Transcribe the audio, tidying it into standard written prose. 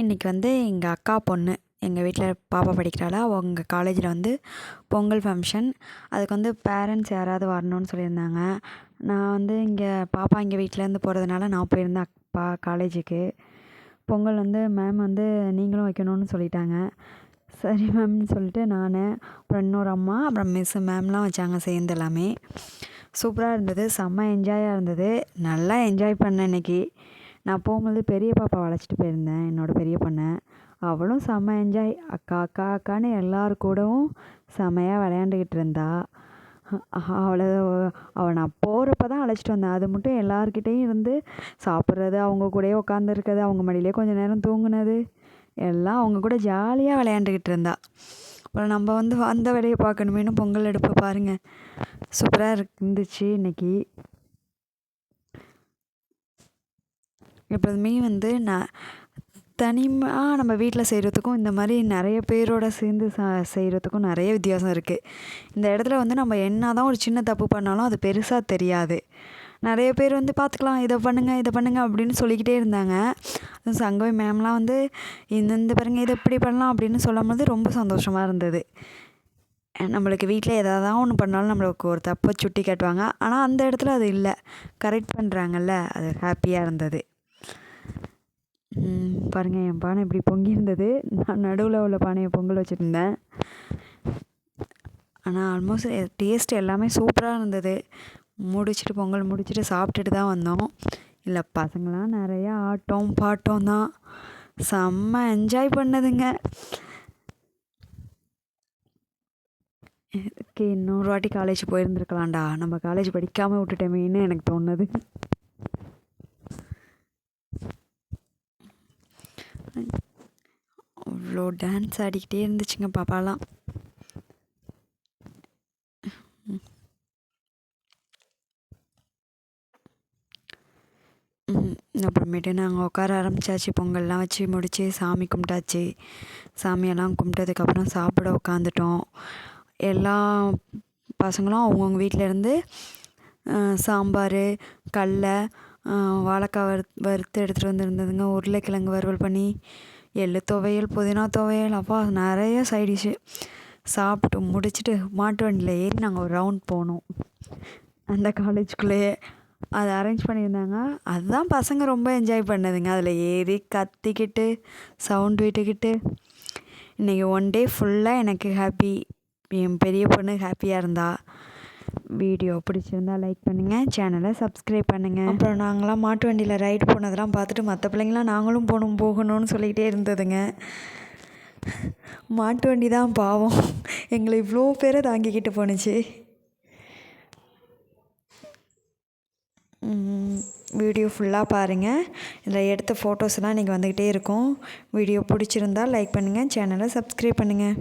இன்றைக்கி வந்து எங்கள் அக்கா பொண்ணு எங்கள் வீட்டில் பாப்பா படிக்கிறாளா, அவங்க காலேஜில் வந்து பொங்கல் ஃபங்க்ஷன். அதுக்கு வந்து பேரண்ட்ஸ் யாராவது வரணும்னு சொல்லியிருந்தாங்க. நான் வந்து இங்கே பாப்பா இங்கே வீட்டிலேருந்து போகிறதுனால நான் போயிருந்தேன் காலேஜுக்கு. பொங்கல் வந்து மேம் வந்து நீங்களும் வைக்கணும்னு சொல்லிட்டாங்க. சரி மேம்னு சொல்லிட்டு நான், அப்புறம் இன்னொரு அம்மா, அப்புறம் மிஸ்ஸு மேம்லாம் வச்சாங்க சேர்ந்து எல்லாமே. சூப்பராக இருந்தது, செம்ம என்ஜாயாக இருந்தது. நல்லா என்ஜாய் பண்ணேன் இன்றைக்கி. நான் போகும்போது பெரிய பாப்பாவை அழைச்சிட்டு போயிருந்தேன், என்னோடய பெரிய பொண்ணை. அவளும் செம்ம என்ஜாய். அக்கா அக்கா அக்கான்னு எல்லார் கூடவும் செம்மையாக விளையாண்டுக்கிட்டு இருந்தா. அவள் நான் போகிறப்ப தான் அழைச்சிட்டு வந்தேன். அது மட்டும் எல்லார்கிட்டேயும் இருந்து சாப்பிட்றது, அவங்க கூடயே உட்காந்துருக்கிறது, அவங்க மடியிலே கொஞ்சம் நேரம் தூங்குனது, எல்லாம் அவங்க கூட ஜாலியாக விளையாண்டுக்கிட்டு இருந்தா. அப்புறம் நம்ம வந்து அந்த வேலையை பார்க்கணுமேனு பொங்கல் அடுப்பு பாருங்கள், சூப்பராக இருந்துச்சு இன்றைக்கி. எப்போதுமே வந்து நான் தனியாக நம்ம வீட்டில் செய்கிறதுக்கும் இந்த மாதிரி நிறைய பேரோட சேர்ந்து செய்கிறதுக்கும் நிறைய வித்தியாசம் இருக்குது. இந்த இடத்துல வந்து நம்ம என்ன தான் ஒரு சின்ன தப்பு பண்ணாலும் அது பெருசாக தெரியாது. நிறைய பேர் வந்து பார்த்துக்கலாம், இதை பண்ணுங்கள் இதை பண்ணுங்கள் அப்படின்னு சொல்லிக்கிட்டே இருந்தாங்க. சங்கவி மேம்லாம் வந்து இந்த பாருங்க இதை இப்படி பண்ணலாம் அப்படின்னு சொல்லும் போது ரொம்ப சந்தோஷமாக இருந்தது. நம்மளுக்கு வீட்டில் எதாவது ஒன்று பண்ணாலும் நம்மளுக்கு ஒரு தப்பை சுட்டி காட்டுவாங்க, ஆனால் அந்த இடத்துல அது இல்லை, கரெக்ட் பண்ணுறாங்கல்ல, அது ஹாப்பியாக இருந்தது. பாருங்கள், என் பானை இப்படி பொங்கி இருந்தது. நான் நடுவில் உள்ள பானையை பொங்கல் வச்சுருந்தேன். ஆனால் ஆல்மோஸ்ட் டேஸ்ட் எல்லாமே சூப்பராக இருந்தது. பொங்கல் முடிச்சுட்டு சாப்பிட்டுட்டு தான் வந்தோம். இல்லை, பசங்களாம் நிறையா ஆட்டம் பாட்டம் தான், செம்ம என்ஜாய் பண்ணதுங்க. இன்னொரு வாட்டி காலேஜ் போயிருந்துருக்கலாம்டா, நம்ம காலேஜ் படிக்காமல் விட்டுட்டோமேன்னு எனக்கு தோணுது. அவ்வளோ டான்ஸ் ஆடிக்கிட்டே இருந்துச்சுங்க பாப்பாலாம். அப்புறமேட்டு நாங்கள் உட்கார ஆரம்பித்தாச்சு. பொங்கல்லாம் வச்சு முடித்து சாமி கும்பிட்டாச்சு. சாமியெல்லாம் கும்பிட்டதுக்கப்புறம் சாப்பிட உட்காந்துட்டோம். எல்லா பசங்களும் அவங்கவுங்க வீட்டிலேருந்து சாம்பார், கடலை, வாழைக்காய் வறுத்து எடுத்துகிட்டு வந்துருந்ததுங்க. உருளைக்கிழங்கு வறுவல் பண்ணி, எள்ளு துவையல், புதினா துவையல், அப்பா நிறைய சைடிஷ்ஷு. சாப்பிட்டு முடிச்சுட்டு மாட்டு வண்டியில் ஏறி நாங்கள் ஒரு ரவுண்ட் போனோம் அந்த காலேஜுக்குள்ளேயே. அதை அரேஞ்ச் பண்ணியிருந்தாங்க. அதுதான் பசங்க ரொம்ப என்ஜாய் பண்ணதுங்க. அதில் ஏறி கத்திக்கிட்டு சவுண்ட் விட்டுக்கிட்டு இன்றைக்கி ஒன் டே ஃபுல்லாக எனக்கு ஹாப்பி. என் பெரிய பொண்ணு ஹாப்பியாக இருந்தா. வீடியோ பிடிச்சிருந்தா லைக் பண்ணுங்கள், சேனலை சப்ஸ்கிரைப் பண்ணுங்கள். அப்புறம் நாங்களாம் மாட்டு வண்டியில் ரைடு போனதெல்லாம் பார்த்துட்டு மற்ற பிள்ளைங்களாம் நாங்களும் போகணும்னு சொல்லிக்கிட்டே இருந்ததுங்க. மாட்டு வண்டி தான் பாவம் எங்களை இவ்வளோ பேரை தாங்கிக்கிட்டு போணுச்சு. வீடியோ ஃபுல்லாக பாருங்கள். இதில் எடுத்த ஃபோட்டோஸ்லாம் இன்றைக்கி வந்துக்கிட்டே இருக்கும். வீடியோ பிடிச்சிருந்தா லைக் பண்ணுங்கள், சேனலை சப்ஸ்கிரைப் பண்ணுங்கள்.